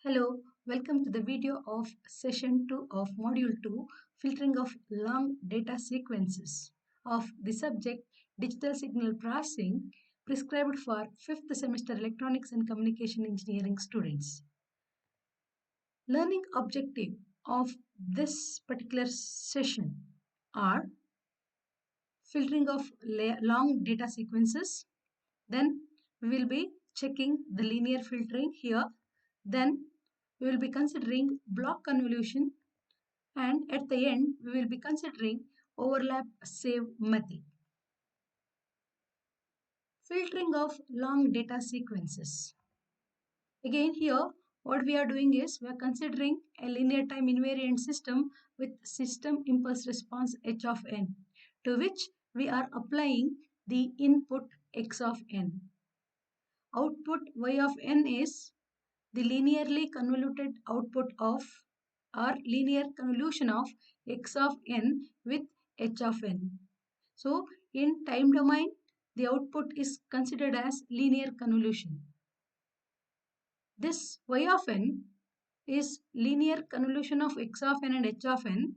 Hello, welcome to the video of session 2 of module 2 filtering of long data sequences of the subject digital signal processing prescribed for 5th semester electronics and communication engineering students. Learning objective of this particular session are filtering of long data sequences. Then we will be checking the linear filtering here. Then we will be considering block convolution, and at the end we will be considering overlap save method. Filtering of long data sequences. Again here what we are doing is we are considering a linear time invariant system with system impulse response h of n, to which we are applying the input x of n. Output y of n is the linearly convoluted output of or linear convolution of x of n with h of n. So in time domain, the output is considered as linear convolution. This y of n is linear convolution of x of n and h of n,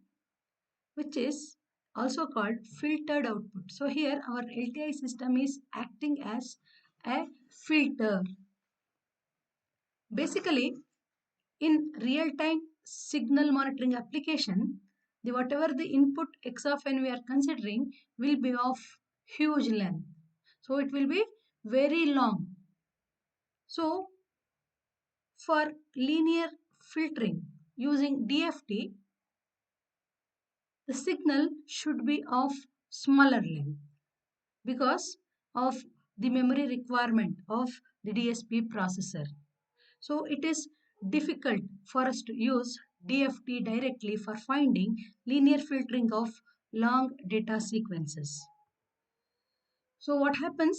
which is also called filtered output. So here our LTI system is acting as a filter. Basically, in real-time signal monitoring application, whatever the input x of n we are considering will be of huge length. So it will be very long. So for linear filtering using DFT, the signal should be of smaller length because of the memory requirement of the DSP processor. So it is difficult for us to use DFT directly for finding linear filtering of long data sequences. So what happens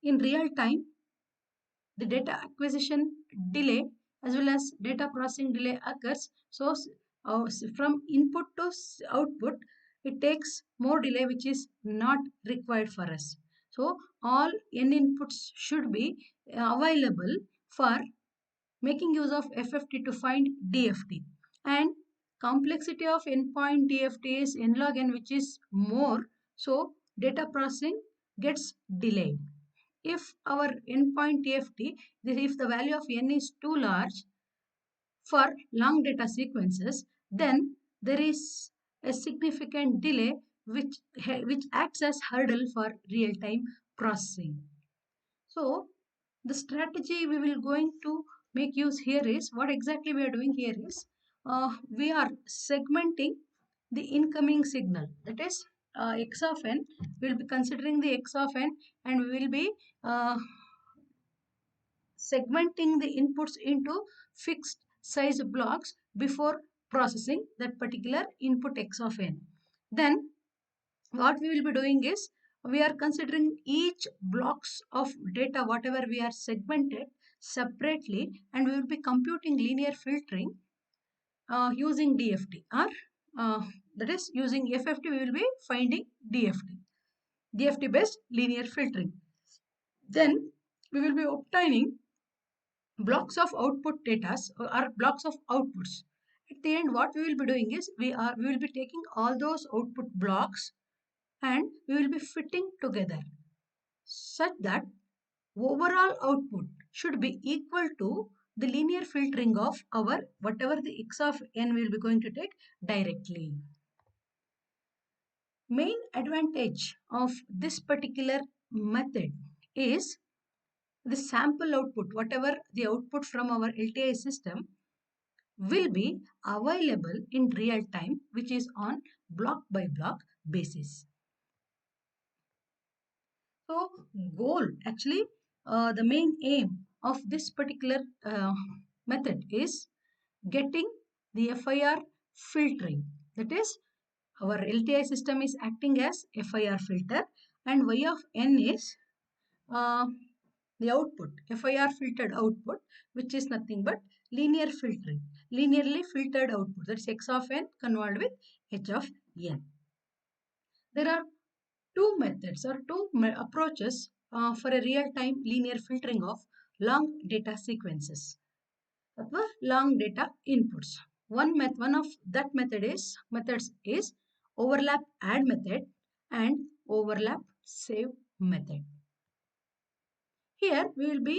in real time, the data acquisition delay as well as data processing delay occurs. So from input to output, it takes more delay which is not required for us. So all n inputs should be available for making use of FFT to find DFT, and complexity of endpoint DFT is n log n, which is more, so data processing gets delayed. If our endpoint DFT, if the value of n is too large for long data sequences, then there is a significant delay which acts as hurdle for real-time processing. So the strategy we will going to make use here is, what exactly we are doing here is, we are segmenting the incoming signal, that is x of n. We will be considering the x of n, and we will be segmenting the inputs into fixed size blocks before processing that particular input x of n. Then what we will be doing is, we are considering each blocks of data whatever we are segmented separately, and we will be computing linear filtering using DFT, or that is using FFT we will be finding DFT based linear filtering. Then we will be obtaining blocks of output data or blocks of outputs. At the end what we will be doing is, we will be taking all those output blocks and we will be fitting together such that overall output should be equal to the linear filtering of our whatever the x of n we will be going to take directly. Main advantage of this particular method is the sample output, whatever the output from our LTI system will be available in real time, which is on block by block basis. So goal, actually the main aim of this particular method is getting the FIR filtering. That is, our LTI system is acting as FIR filter, and Y of n is the output, FIR filtered output, which is nothing but linear filtering, linearly filtered output, that's x of n convolved with h of n. There are two methods or two approaches for a real-time linear filtering of long data sequences. अथवा long data inputs. One of that methods is overlap add method and overlap save method. Here we will be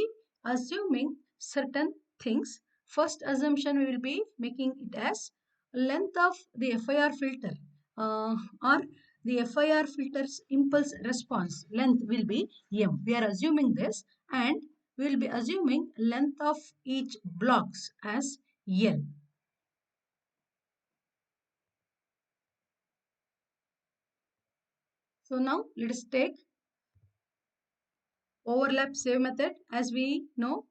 assuming certain things. First assumption we will be making it as length of the FIR filter or the FIR filter's impulse response length will be M. We are assuming this, and we will be assuming length of each blocks as L. So now let us take overlap save method. As we know,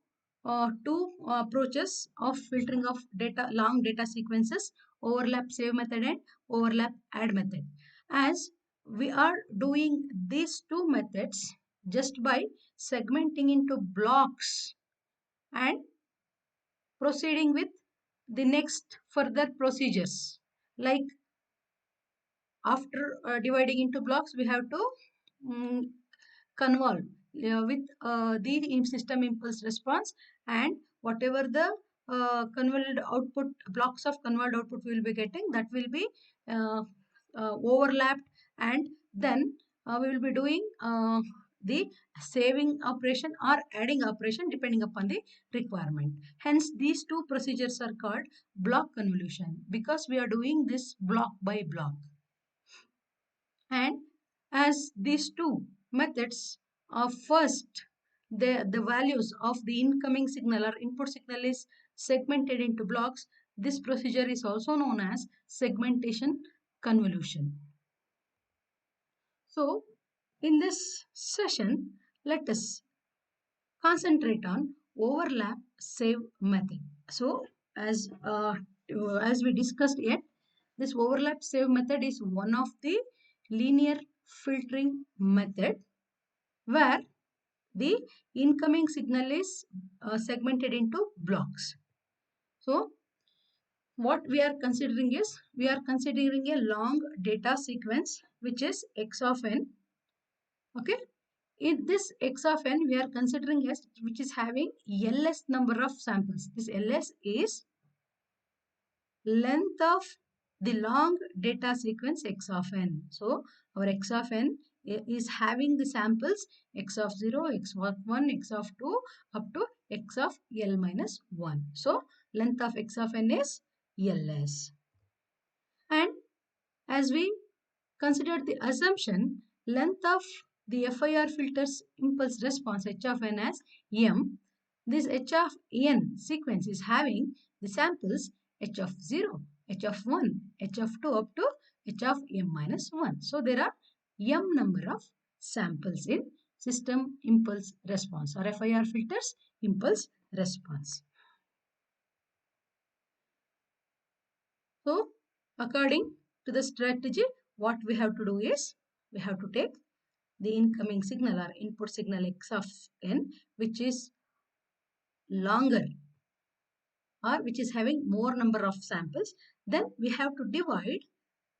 two approaches of filtering of data, long data sequences: overlap save method and overlap add method. As we are doing these two methods just by segmenting into blocks and proceeding with the next further procedures. Like after dividing into blocks, we have to um, convolve with the system impulse response, and whatever the convolved output, blocks of convolved output we will be getting, that will be uh, overlapped, and then we will be doing the saving operation or adding operation depending upon the requirement. Hence these two procedures are called block convolution, because we are doing this block by block. And as these two methods are first, the values of the incoming signal or input signal is segmented into blocks, this procedure is also known as segmentation convolution. So in this session, let us concentrate on overlap save method. So as we discussed yet, this overlap save method is one of the linear filtering method where the incoming signal is segmented into blocks. So what we are considering is, we are considering a long data sequence which is x of n. Okay, in this x of n we are considering as which is having ls number of samples. This ls is length of the long data sequence x of n. So our x of n is having the samples x of 0, x of 1, x of 2 up to x of l minus 1. So length of x of n is ls. And as we considered the assumption, length of the FIR filter's impulse response h of n as m, this h of n sequence is having the samples h of 0, h of 1, h of 2 up to h of m minus 1. So there are m number of samples in system impulse response or FIR filter's impulse response. So according to the strategy, what we have to do is, we have to take the incoming signal or input signal x of n, which is longer or which is having more number of samples. Then we have to divide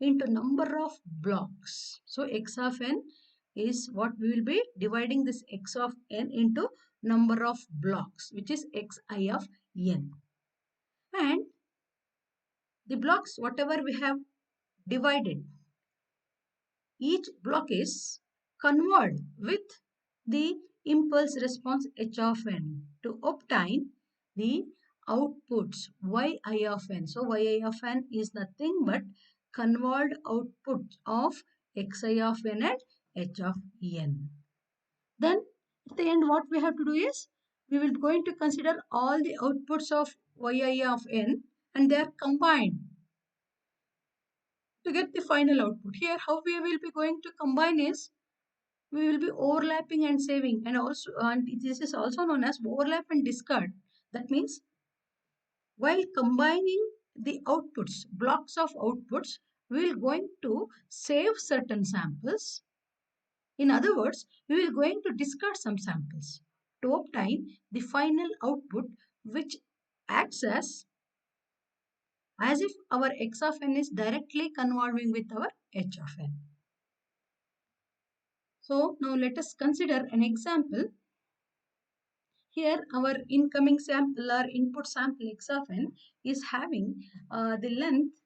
into number of blocks. So x of n is what we will be dividing this x of n into number of blocks, which is xi of n. And the blocks whatever we have divided, each block is convolved with the impulse response h of n to obtain the outputs yi of n. So yi of n is nothing but convolved output of xi of n and h of n. Then at the end what we have to do is, we will going to consider all the outputs of yi of n and they are combined to get the final output. Here how we will be going to combine is, we will be overlapping and saving, and also, and this is also known as overlap and discard. That means while combining the outputs, blocks of outputs, we will going to save certain samples. In other words, we will going to discard some samples to obtain the final output, which acts as if our x of n is directly convolving with our h of n. So now let us consider an example. Here our incoming sample or input sample x of n is having the length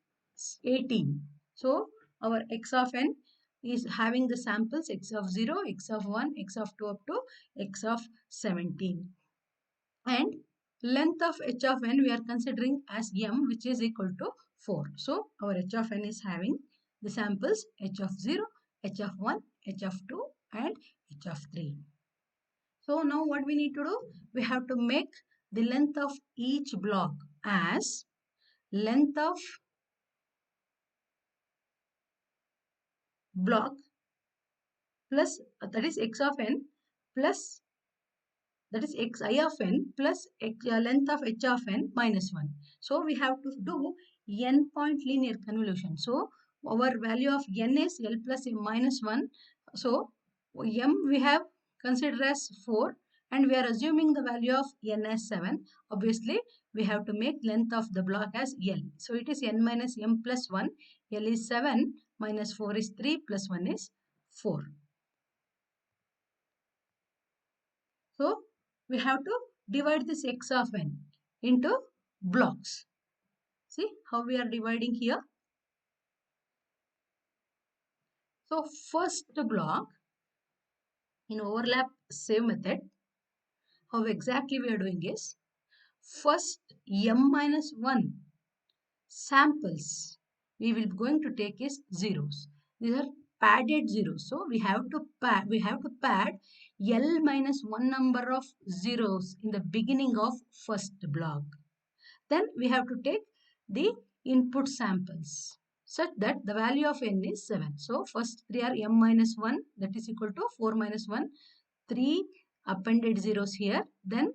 18. So our x of n is having the samples x of 0, x of 1, x of 2 up to x of 17. And length of h of n we are considering as m, which is equal to 4. So our h of n is having the samples h of 0, h of 1, h of 2 and h of 3. So now what we need to do? We have to make the length of each block as length of block plus that is x of n plus that is xi of n plus length of h of n minus 1. So we have to do n point linear convolution. So our value of n is l plus m minus 1. So m we have considered as 4 and we are assuming the value of n as 7. Obviously we have to make length of the block as l. So it is n minus m plus 1. l is 7 minus 4 is 3 plus 1 is 4. So we have to divide this x of n into blocks. See how we are dividing here. So first block in overlap save method, how exactly we are doing is first m minus 1 samples we will going to take is zeros. These are padded zeros. So we have to pad L minus 1 number of zeros in the beginning of first block. Then we have to take the input samples such that the value of n is 7. So first 3 are m minus 1, that is equal to 4 minus 1, 3 appended zeros here. Then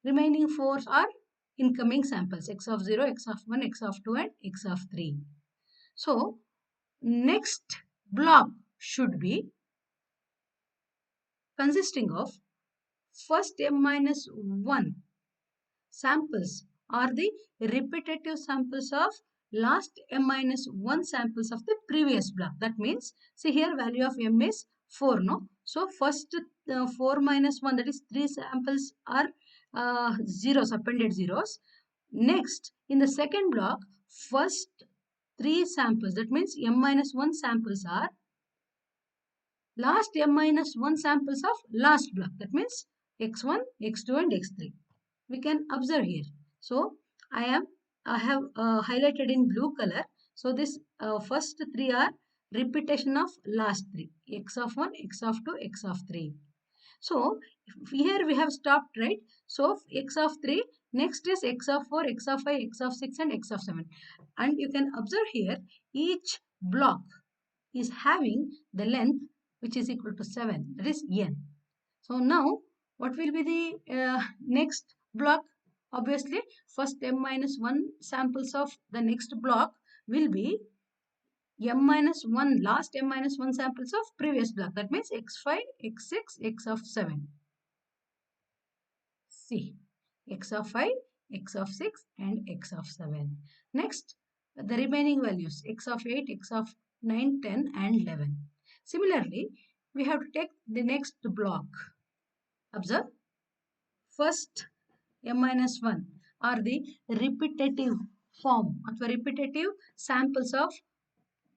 remaining 4 are incoming samples x of 0, x of 1, x of 2 and x of 3. So next block should be consisting of first m minus 1 samples are the repetitive samples of last m minus 1 samples of the previous block. That means, see here value of m is 4, no? So first 4 minus 1, that is 3 samples are zeros, appended zeros. Next, in the second block, first 3 samples, that means m minus 1 samples are last m minus 1 samples of last block. That means x1, x2 and x3. We can observe here. So I have highlighted in blue color. So this first 3 are repetition of last 3. X of 1, x of 2, x of 3. So here we have stopped, right? So x of 3, next is x of 4, x of 5, x of 6 and x of 7. And you can observe here each block is having the length which is equal to 7, that is n. So now what will be the next block? Obviously first m minus 1 samples of the next block will be m minus 1, last m minus 1 samples of previous block. That means x5, x6, x of 7. See, x of 5, x of 6 and x of 7. Next, the remaining values x of 8, x of 9, 10 and 11. Similarly, we have to take the next block. Observe, first m minus 1 are the repetitive form or repetitive samples of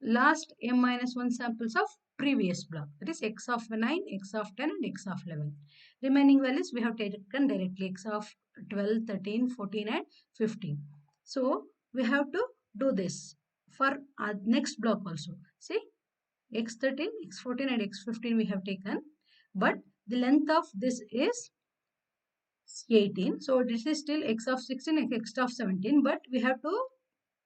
last m minus 1 samples of previous block. That is x of 9, x of 10 and x of 11. Remaining values we have taken directly x of 12, 13, 14 and 15. So we have to do this for our next block also. See, x13, x14 and x15 we have taken, but the length of this is 18. So this is still x of 16 and x of 17, but we have to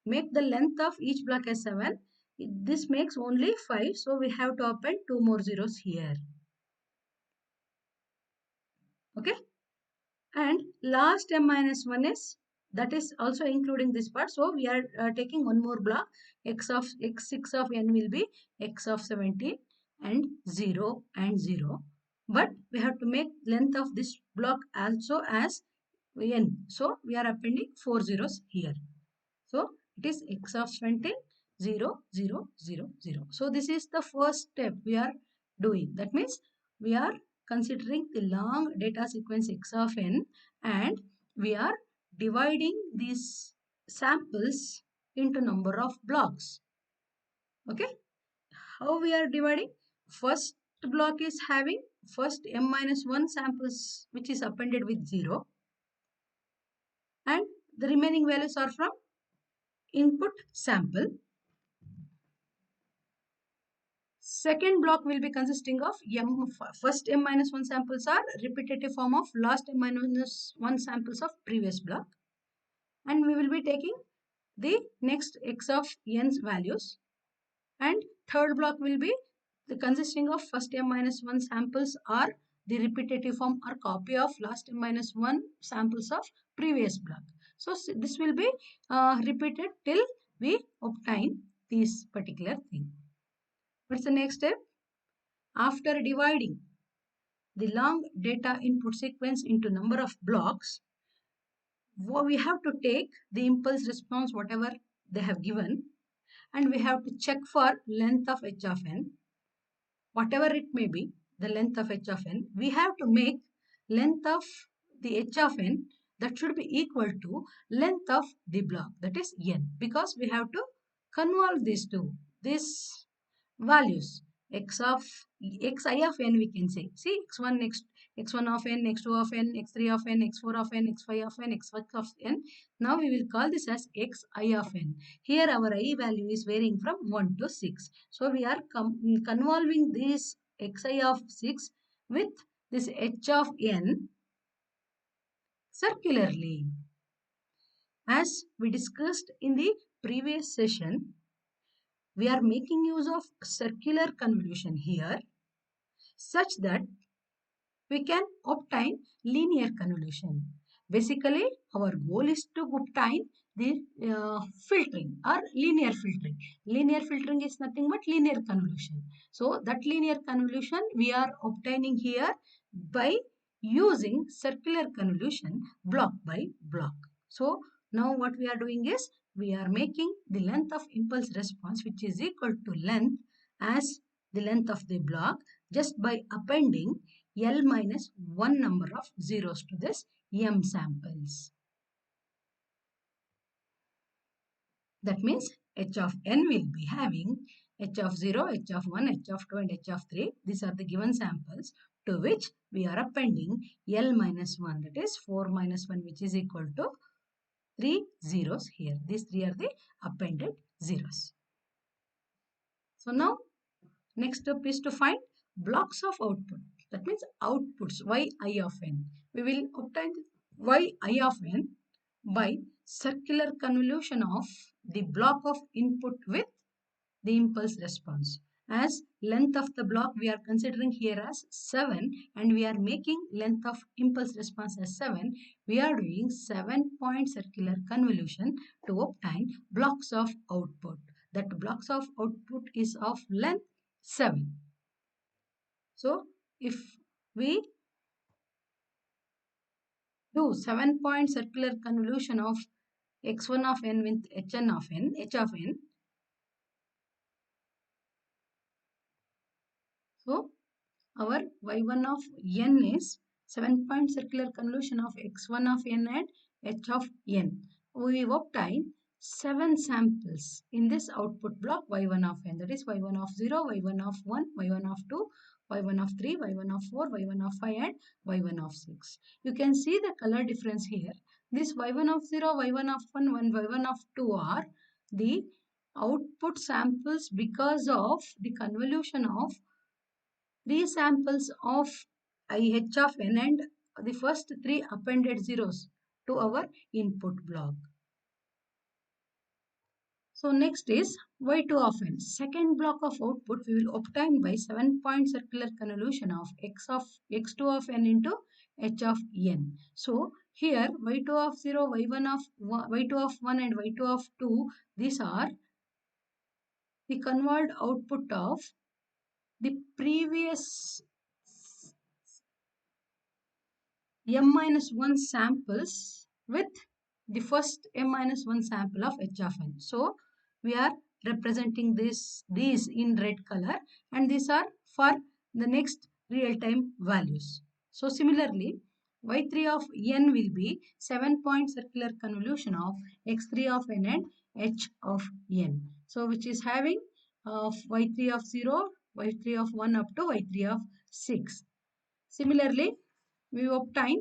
make the length of each block as 7. This makes only 5. So we have to append 2 more zeros here. Okay. And last m minus 1 is, that is also including this part. So we are taking one more block. X6 of n will be x of 17 and 0 and 0. But we have to make length of this block also as n. So we are appending 4 zeros here. So it is x of 17, 0, 0, 0, 0. So this is the first step we are doing. That means we are considering the long data sequence x of n, and we are dividing these samples into number of blocks. Okay, how we are dividing? First block is having first m minus 1 samples which is appended with 0, and the remaining values are from input sample. Second block will be consisting of first m minus 1 samples are repetitive form of last m minus 1 samples of previous block, and we will be taking the next x of n's values, and third block will be the consisting of first m minus 1 samples are the repetitive form or copy of last m minus 1 samples of previous block. So this will be repeated till we obtain this particular thing. What's the next step? After dividing the long data input sequence into number of blocks, we have to take the impulse response whatever they have given, and we have to check for length of h of n, whatever it may be, the length of h of n. We have to make length of the h of n that should be equal to length of the block, that is n, because we have to convolve these two, these values x of xi of n, we can say. See, x1 x1 of n, x2 of n, x3 of n, x4 of n, x5 of n, x6 of n. Now we will call this as xi of n. Here our I value is varying from 1 to 6. So we are convolving this xi of 6 with this h of n circularly. As we discussed in the previous session, we are making use of circular convolution here such that we can obtain linear convolution. Basically, our goal is to obtain the filtering or linear filtering. Linear filtering is nothing but linear convolution. So, that linear convolution we are obtaining here by using circular convolution block by block. So, now what we are doing is we are making the length of impulse response which is equal to length as the length of the block just by appending L minus 1 number of zeros to this M samples. That means H of n will be having H of 0, H of 1, H of 2 and H of 3. These are the given samples to which we are appending L minus 1, that is 4 minus 1, which is equal to 3 zeros here. These 3 are the appended zeros. So now next step is to find blocks of output. That means outputs yi of n. We will obtain yi of n by circular convolution of the block of input with the impulse response. As length of the block we are considering here as 7 and we are making length of impulse response as 7, we are doing 7-point circular convolution to obtain blocks of output. That blocks of output is of length 7. So, if we do 7-point circular convolution of x1 of n with hn of n, h of n, so our y1 of n is 7-point circular convolution of x1 of n and h of n. We obtain 7 samples in this output block y1 of n, that is y1 of 0, y1 of 1, y1 of 2, y1 of 3, y1 of 4, y1 of 5 and y1 of 6. You can see the color difference here. This y1 of 0, y1 of 1 and y1 of 2 are the output samples because of the convolution of 3 samples of IH of n and the first 3 appended zeros to our input block. So next is y2 of n. Second block of output we will obtain by 7-point circular convolution of x2 of n into h of n. So here y2 of 0, y2 of 1 and y2 of 2, these are the convolved output of the previous m minus 1 samples with the first m minus 1 sample of h of n. So we are representing these in red color, and these are for the next real-time values. So similarly, y3 of n will be 7-point circular convolution of x3 of n and h of n. So which is having y3 of 0, y3 of 1 up to y3 of 6. Similarly, we obtain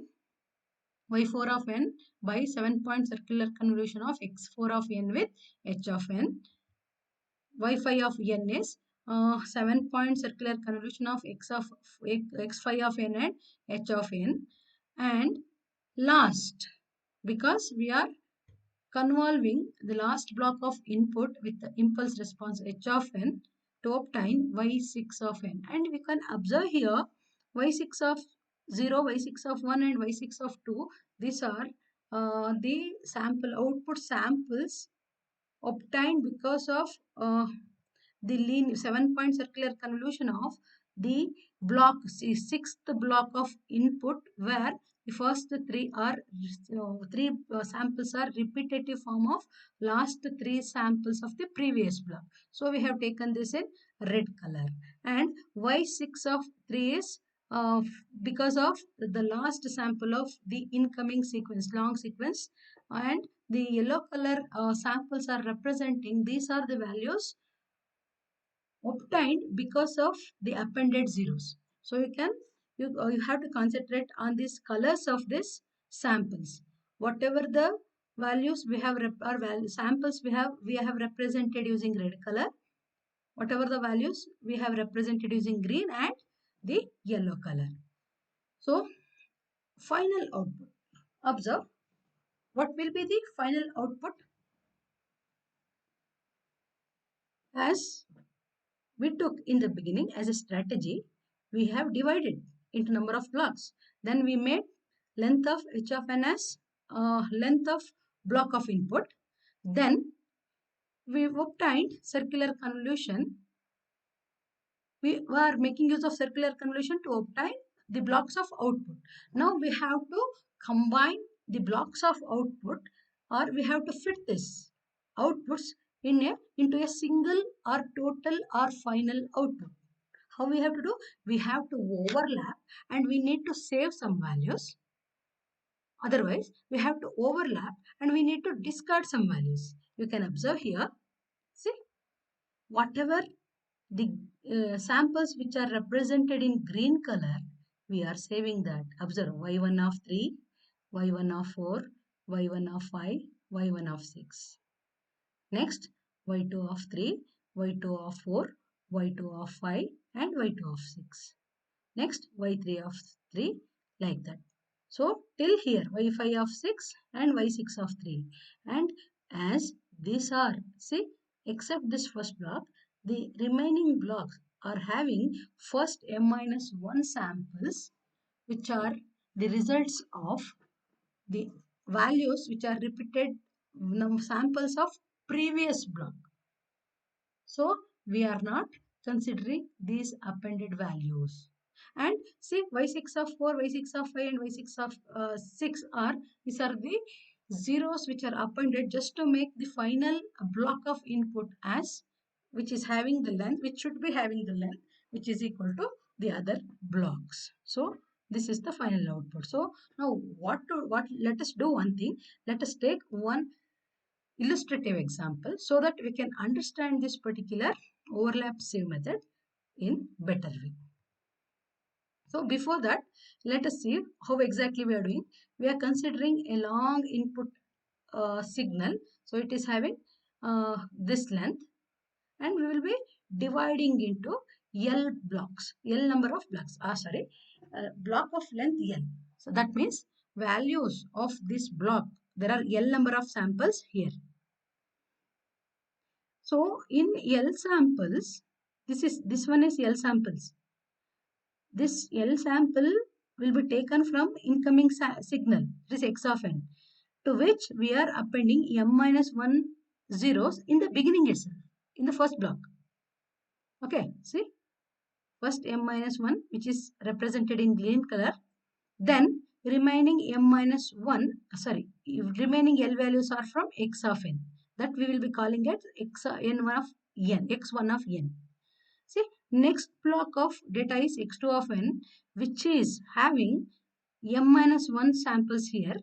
y4 of n by 7-point circular convolution of x4 of n with h of n. y5 of n is 7-point circular convolution of x5 of n and h of n. And last, because we are convolving the last block of input with the impulse response h of n to obtain y6 of n. And we can observe here y6 of 0, y6 of 1 and y6 of 2. These are the output samples obtained because of the 7-point circular convolution of the block, sixth block of input, where the first three samples are repetitive form of last three samples of the previous block. So we have taken this in red color. And y6 of 3 is because of the last sample of the incoming sequence, long sequence, and the yellow color samples are representing, these are the values obtained because of the appended zeros. So you have to concentrate on these colors of these samples. Whatever the values we have samples we have represented using red color. Whatever the values we have represented using green and the yellow color. So final output. Observe what will be the final output. As we took in the beginning as a strategy, we have divided into number of blocks. Then we made length of h of n as length of block of input. Then we obtained circular convolution. We were making use of circular convolution to obtain the blocks of output. Now we have to combine the blocks of output, or we have to fit this outputs into a single or total or final output. How we have to do? We have to overlap and we need to save some values. Otherwise, we have to overlap and we need to discard some values. You can observe here. See, whatever the samples which are represented in green color, we are saving that. Observe y1 of 3, y1 of 4, y1 of 5, y1 of 6. Next, y2 of 3, y2 of 4, y2 of 5 and y2 of 6. Next, y3 of 3, like that. So, till here, y5 of 6 and y6 of 3. And as these are, see, except this first block, the remaining blocks are having first m-1 samples, which are the results of the values which are repeated samples of previous block. So we are not considering these appended values. And see, y6 of 4, y6 of 5 and y6 of 6 are, these are the zeros which are appended just to make the final block of input as, which is having the length, which should be having the length, which is equal to the other blocks. So this is the final output. So now let us do one thing. Let us take one illustrative example so that we can understand this particular overlap save method in better way. So before that, let us see how exactly we are doing. We are considering a long input signal. So it is having this length, and we will be dividing into L blocks, L number of blocks. Block of length L. So that means values of this block, there are L number of samples here. So in L samples, this one is L samples. This L sample will be taken from incoming signal, this is x of n, to which we are appending m-1 zeros in the beginning itself, in the first block. Okay, see, first m-1 which is represented in green color, then remaining remaining L values are from x of n. That we will be calling it x1 of n, x1 of n. See, Next block of data is x2 of n, which is having m minus 1 samples here,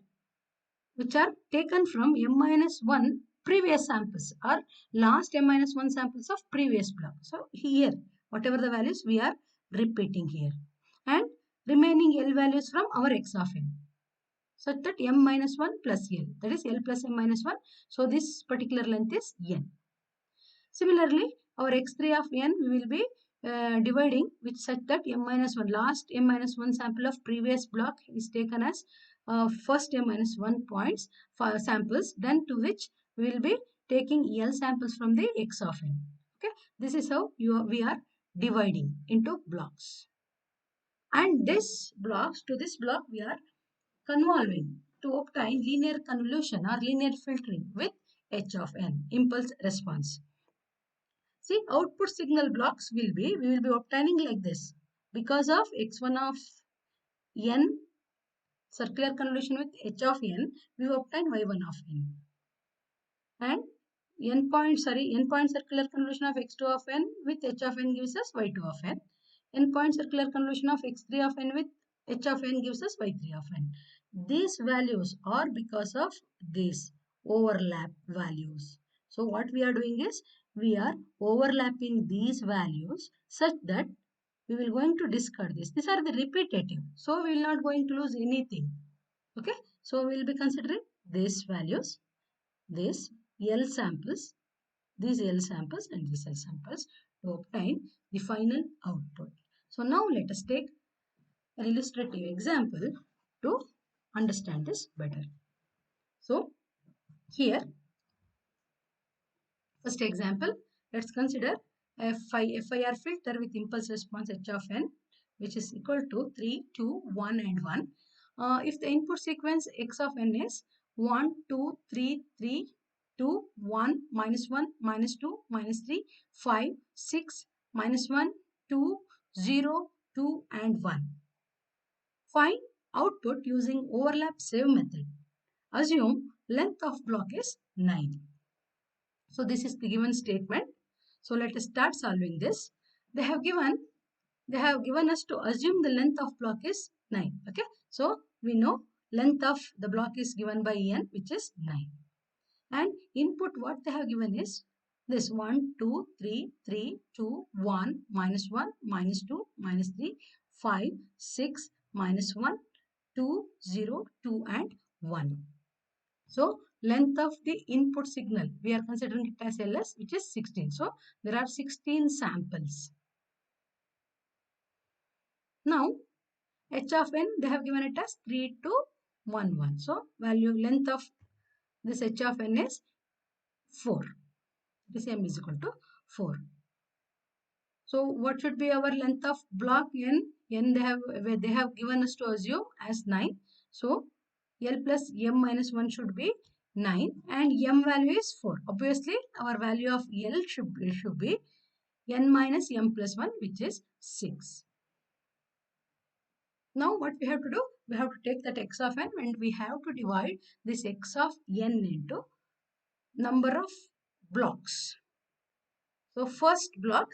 which are taken from m minus 1 previous samples or last m minus 1 samples of previous block. So here, whatever the values we are repeating here, and remaining L values from our x of n, such that m minus 1 plus L, that is L plus m minus 1. So this particular length is n. Similarly, our x3 of n we will be dividing with such that m minus 1, last m minus 1 sample of previous block is taken as first m minus 1 points for samples, then to which we will be taking L samples from the x of n. Okay, this is how we are dividing into blocks. And this blocks, to this block we are convolving to obtain linear convolution or linear filtering with h of n, impulse response. See, output signal blocks we will be obtaining like this. Because of x1 of n, circular convolution with h of n, we obtain y1 of n. And n-point circular convolution of x2 of n with h of n gives us y2 of n. N-point circular convolution of x3 of n with h of n gives us y3 of n. These values are because of these overlap values. So what we are doing is, we are overlapping these values such that we will going to discard this. These are the repetitive. So we will not going to lose anything. Okay. So we will be considering these values, these L samples, these L samples and these L samples to obtain the final output. So now let us take an illustrative example to understand this better. So here, first example, let's consider a FIR filter with impulse response h of n, which is equal to 3, 2, 1 and 1. If the input sequence x of n is 1, 2, 3, 3, 2, 1, minus 1, minus 2, minus 3, 5, 6, minus 1, 2, 0, 2 and 1. Find output using overlap save method. Assume length of block is 9. So this is the given statement. So let us start solving this. They have given us to assume the length of block is 9. Okay. So we know length of the block is given by n, which is 9. And input what they have given is this 1, 2, 3, 3, 2, 1, minus 1, minus 2, minus 3, 5, 6, minus 1, 2, 0, 2 and 1. So length of the input signal, we are considering it as LS, which is 16. So there are 16 samples. Now h of n, they have given it as 3 to 1, 1. So value length of this h of n is 4. This m is equal to 4. So what should be our length of block n? N they have given us to assume as 9. So L plus m minus 1 should be 9 and m value is 4. Obviously our value of L should be n minus m plus 1, which is 6. Now what we have to do? We have to take that x of n and we have to divide this x of n into number of blocks. So first block,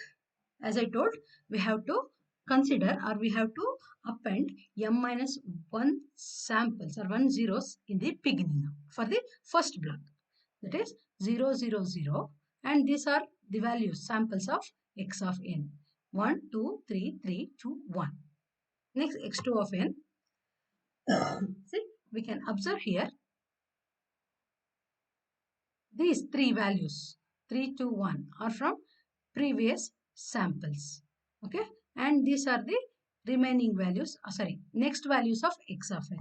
as I told, we have to consider or we have to append m minus 1 samples or 1 zeros in the beginning for the first block. That is 0, 0, 0 and these are the values, samples of x of n. 1, 2, 3, 3, 2, 1. Next x2 of n. See, we can observe here these three values 3, 2, 1 are from previous samples. Okay, and these are the remaining values, next values of x of n.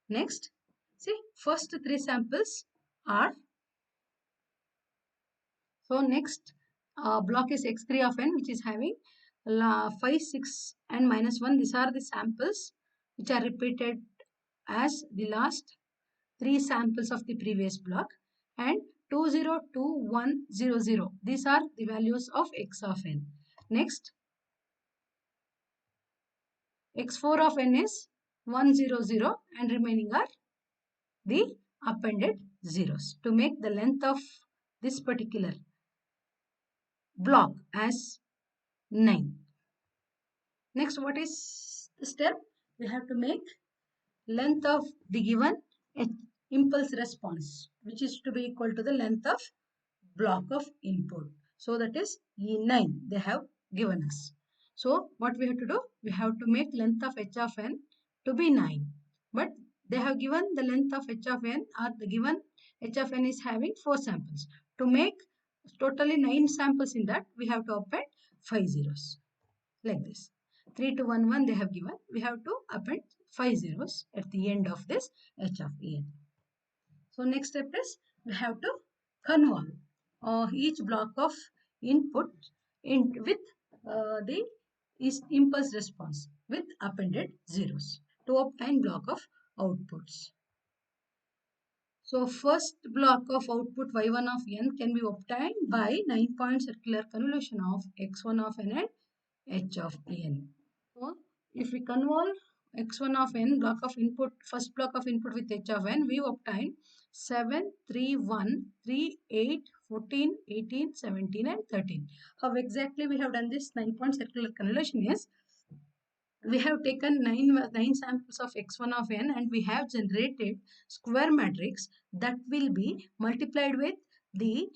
Next, see, first three samples are, so next block is x3 of n, which is having 5, 6 and minus 1. These are the samples which are repeated as the last three samples of the previous block, and 2, 0, 2, 1, 0, 0. These are the values of x of n. Next, x4 of n is 1, 0, 0 and remaining are the appended zeros. To make the length of this particular block as 9. Next, what is the step? We have to make length of the given impulse response, which is to be equal to the length of block of input. So that is E9 they have given us. So what we have to do? We have to make length of h of n to be 9. But they have given the length of h of n, or the given h of n is having 4 samples. To make totally 9 samples in that, we have to append 5 zeros. Like this. 3 to 1, 1 they have given. We have to append 5 zeros at the end of this h of n. So next step is we have to convolve each block of input with the impulse response with appended zeros to obtain block of outputs. So first block of output y1 of n can be obtained by 9-point circular convolution of x1 of n and h of n. So if we convolve x1 of n block of input, first block of input with h of n, we obtain 7, 3, 1, 3, 8, 14, 18, 17 and 13. How exactly we have done this 9-point circular convolution is, we have taken 9 samples of x1 of n and we have generated square matrix that will be multiplied with the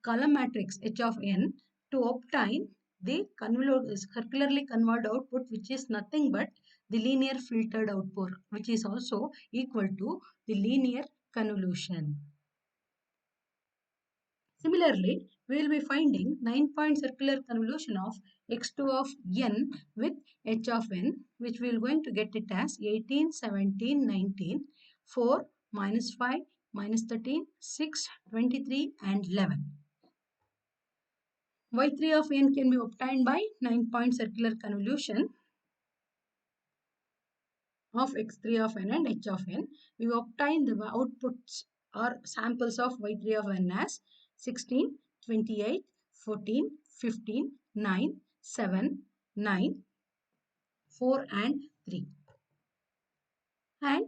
column matrix h of n to obtain the circularly convolved output, which is nothing but the linear filtered output, which is also equal to the linear convolution. Similarly, we will be finding 9-point circular convolution of x2 of n with h of n, which we are going to get it as 18, 17, 19, 4, minus 5, minus 13, 6, 23 and 11. Y3 of n can be obtained by 9-point circular convolution of x3 of n and h of n. We obtain the outputs or samples of y3 of n as 16, 28, 14, 15, 9, 7, 9, 4 and 3. And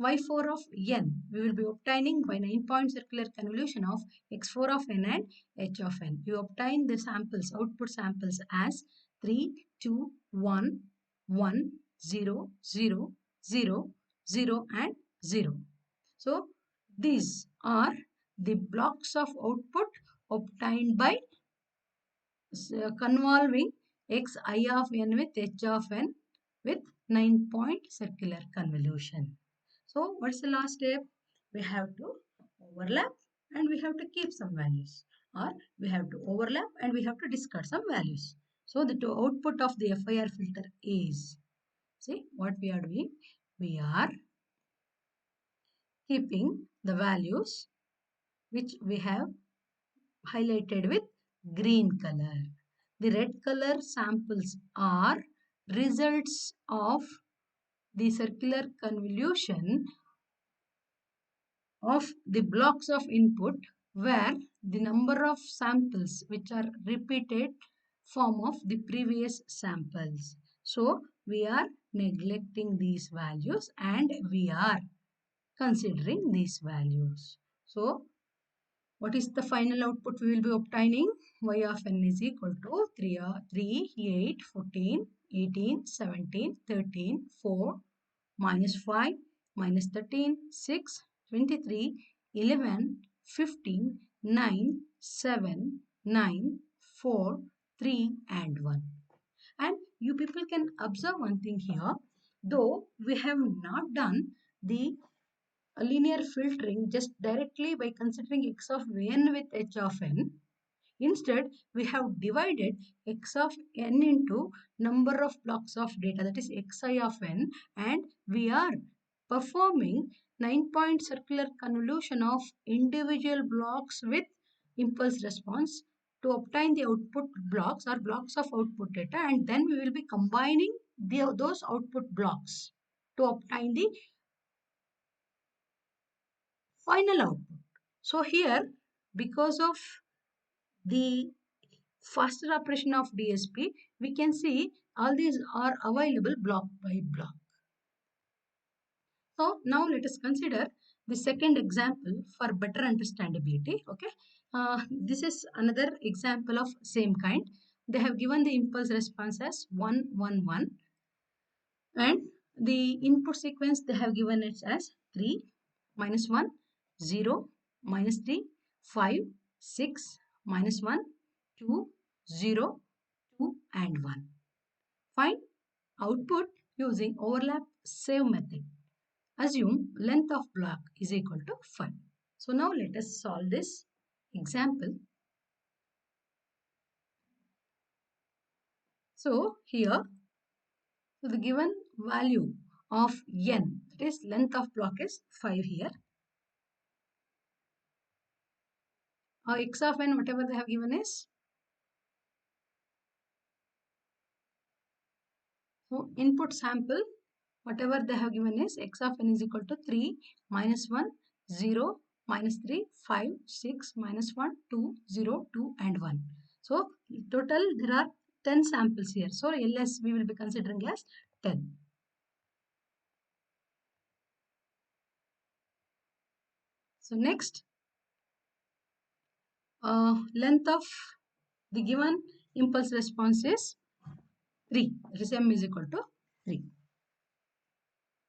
y4 of n we will be obtaining by 9-point circular convolution of x4 of n and h of n. We obtain the samples, output samples as 3, 2, 1, 1, 0, 0, 0, 0 and 0. So these are the blocks of output obtained by convolving xi of n with h of n with 9-point circular convolution. So what's the last step? We have to overlap and we have to keep some values, or we have to overlap and we have to discard some values. So the output of the FIR filter is, see what we are doing? We are keeping the values which we have highlighted with green color. The red color samples are results of the circular convolution of the blocks of input, where the number of samples which are repeated form of the previous samples. So we are neglecting these values and we are considering these values. So what is the final output we will be obtaining? Y of n is equal to 3, 8, 14, 18, 17, 13, 4, minus 5, minus 13, 6, 23, 11, 15, 9, 7, 9, 4, 3 and 1. And you people can observe one thing here. Though we have not done the linear filtering just directly by considering x of n with h of n, instead we have divided x of n into number of blocks of data, that is xi of n, and we are performing 9-point circular convolution of individual blocks with impulse response to obtain the output blocks or blocks of output data, and then we will be combining those output blocks to obtain the final output. So here, because of the faster operation of DSP, we can see all these are available block by block. So now let us consider the second example for better understandability. Okay, this is another example of same kind. they have given the impulse response as 1 1 1, and the input sequence they have given it as 3 minus 1 0 minus 3 5 6 minus 1 2 0 2 and 1. Find output using overlap save method. Assume length of block is equal to 5. So now let us solve this example. So here, so the given value of n, that is length of block is 5 here. X of n, whatever they have given is, so input sample, whatever they have given is x of n is equal to 3 minus 1 0 minus 3 5 6 minus 1 2 0 2 and 1. So total there are 10 samples here. So LS we will be considering as 10. So next, length of the given impulse response is 3. That is m is equal to 3.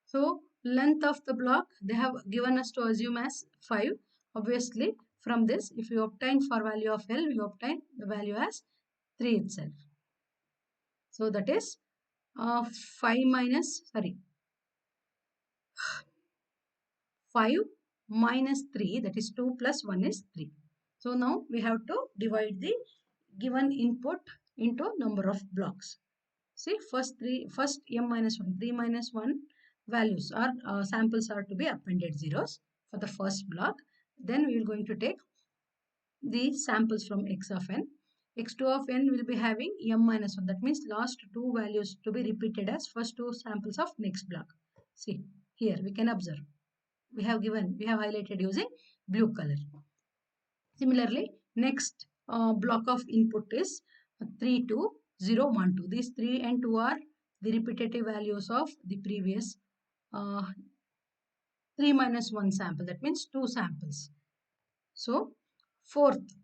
So length of the block they have given us to assume as 5. Obviously from this, if you obtain for value of L, we obtain the value as 3 itself. So that is 5 minus, sorry, 5 minus 3, that is 2 plus 1 is 3. So now we have to divide the given input into number of blocks. See, first m minus 1, 3 minus 1 values or samples are to be appended zeros for the first block. Then we are going to take the samples from x of n. x2 of n will be having m minus 1. That means last two values to be repeated as first two samples of next block. See, here we can observe. We have highlighted using blue color. Similarly, next block of input is 3, 2, 0, 1, 2. These 3 and 2 are the repetitive values of the previous 3 minus 1 sample. That means 2 samples. So, fourth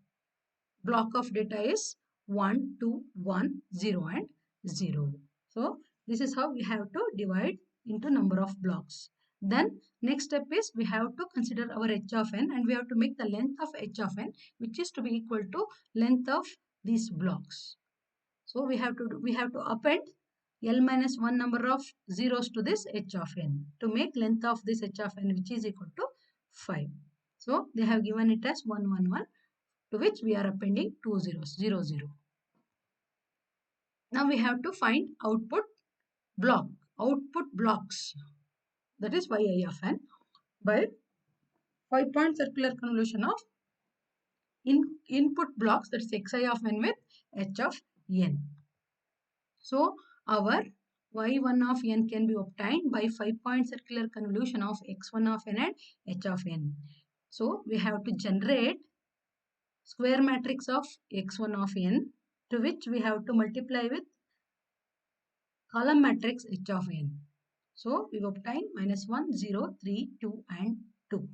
block of data is 1, 2, 1, 0 and 0. So, this is how we have to divide into number of blocks. Then next step is we have to consider our h of n, and we have to make the length of h of n, which is to be equal to length of these blocks. So we have to append L minus 1 number of zeros to this h of n to make length of this h of n, which is equal to 5. So they have given it as 1 1 1, to which we are appending 2 zeros 0 0. Now we have to find output blocks, that is yi of n, by 5-point circular convolution of input blocks, that is xi of n with h of n. So our y1 of n can be obtained by 5-point circular convolution of x1 of n and h of n. So we have to generate square matrix of x1 of n, to which we have to multiply with column matrix h of n. So we obtain minus 1, 0, 3, 2 and 2.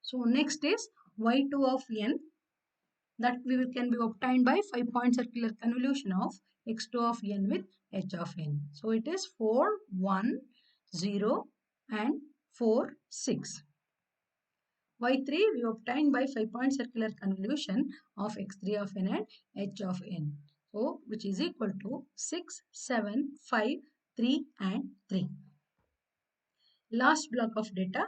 So next is y2 of n, that can be obtained by 5-point circular convolution of x2 of n with h of n. So it is 4, 1, 0 and 4, 6. y3 we obtain by 5-point circular convolution of x3 of n and h of n. So which is equal to 6, 7, 5, 3 and 3. Last block of data,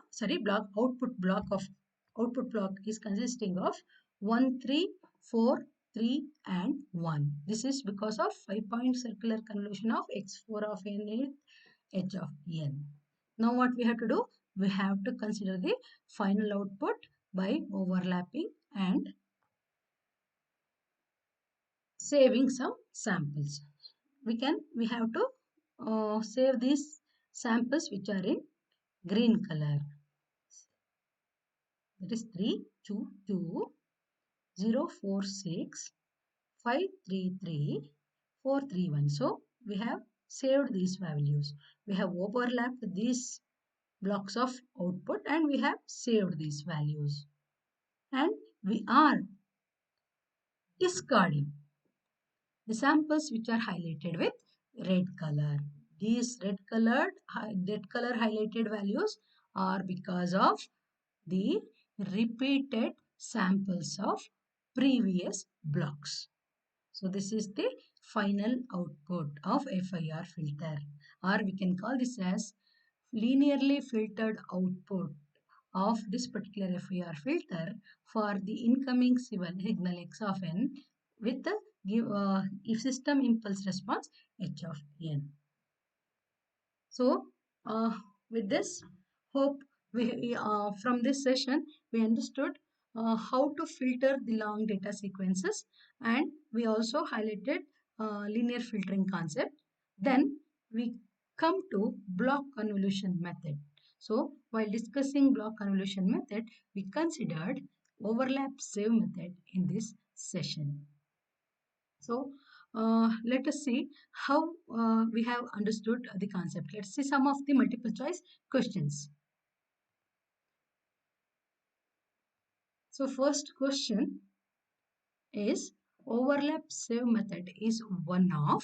output block is consisting of 1, 3, 4, 3 and 1. This is because of 5-point circular convolution of x4 of n with h of n. Now what we have to do? We have to consider the final output by overlapping and saving some samples. We have to save these samples which are in green color. That is 3, 2, 2, 0, 4, 6, 5, 3, 3, 4, 3, 1. So we have saved these values. We have overlapped these blocks of output and we have saved these values. And we are discarding The samples which are highlighted with red color. These red color highlighted values are because of the repeated samples of previous blocks. So this is the final output of FIR filter, or we can call this as linearly filtered output of this particular FIR filter for the incoming signal X of n with the if system impulse response H of n. So with this, hope we from this session we understood how to filter the long data sequences, and we also highlighted linear filtering concept. Then we come to block convolution method. So while discussing block convolution method, we considered overlap save method in this session. So let us see how we have understood the concept. Let's see some of the multiple choice questions. So first question is, overlap save method is one of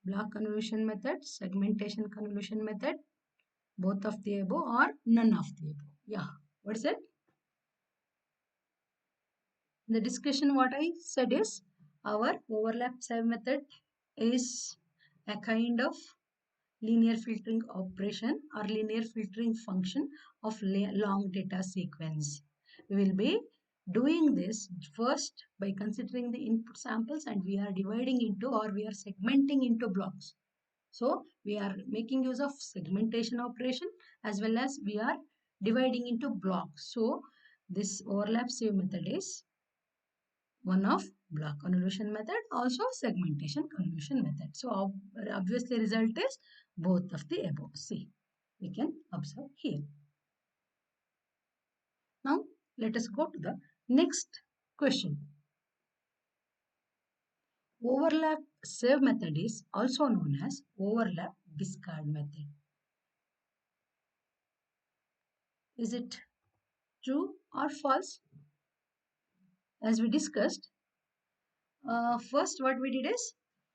block convolution method, segmentation convolution method, both of the above, or none of the above. Yeah, what is it? In the discussion what I said is, our overlap save method is a kind of linear filtering operation or linear filtering function of long data sequence. We will be doing this first by considering the input samples, and we are dividing into, or we are segmenting into blocks. So we are making use of segmentation operation as well as we are dividing into blocks. So this overlap save method is one of block convolution method, also segmentation convolution method. So obviously result is both of the above. See, we can observe here. Now let us go to the next question. Overlap save method is also known as overlap discard method. Is it true or false? As we discussed, first what we did is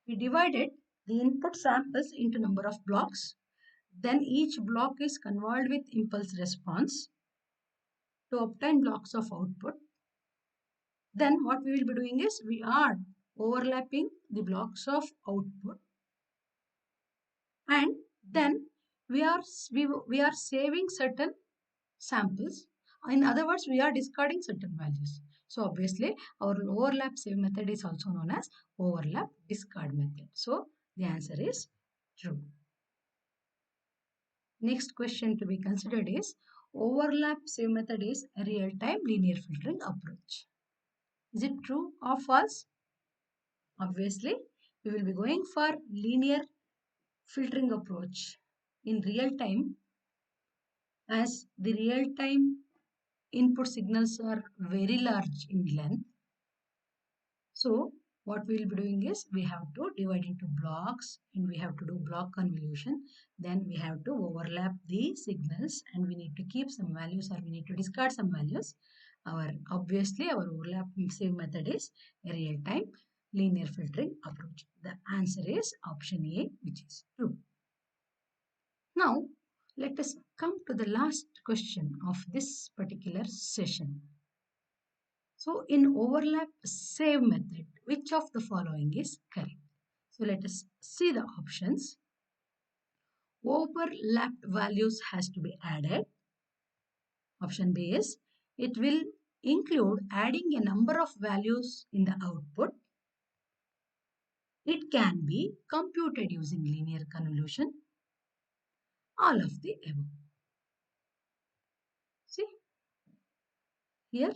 we divided the input samples into number of blocks. Then each block is convolved with impulse response to obtain blocks of output. Then what we will be doing is we are overlapping the blocks of output, and then we are saving certain samples. In other words, we are discarding certain values. So obviously our overlap save method is also known as overlap discard method. So the answer is true. Next question to be considered is, overlap save method is a real-time linear filtering approach. Is it true or false? Obviously, we will be going for linear filtering approach in real time, as the real time input signals are very large in length. So what we will be doing is we have to divide into blocks and we have to do block convolution. Then we have to overlap the signals and we need to keep some values or we need to discard some values. Obviously our overlap save method is a real-time linear filtering approach. The answer is option A, which is true. Now let us come to the last question of this particular session. So in overlap save method, which of the following is correct? So let us see the options. Overlapped values has to be added. Option B is, it will include adding a number of values in the output. It can be computed using linear convolution. All of the above. See, here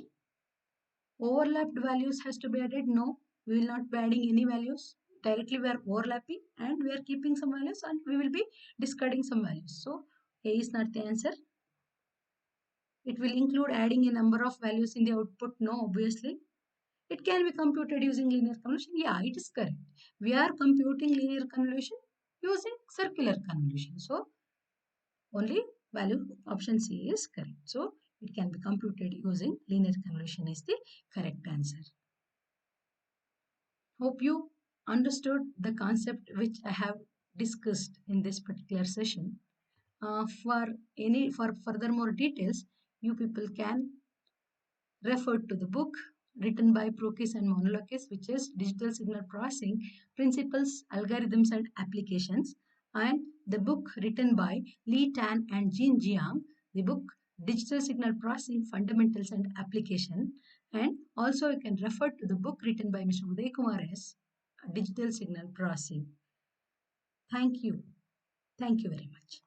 overlapped values has to be added. No, we will not be adding any values. Directly we are overlapping and we are keeping some values and we will be discarding some values. So A is not the answer. It will include adding a number of values in the output. No, obviously. It can be computed using linear convolution. Yeah, it is correct. We are computing linear convolution using circular convolution. So only value option C is correct. So it can be computed using linear convolution is the correct answer. Hope you understood the concept which I have discussed in this particular session. For further details, you people can refer to the book written by Prokis and Monolokis, which is Digital Signal Processing Principles, Algorithms and Applications, and the book written by Li Tan and Jin Jiang, the book Digital Signal Processing Fundamentals and Application. And also you can refer to the book written by Mr. Uday Kumar S, Digital Signal Processing. Thank you. Thank you very much.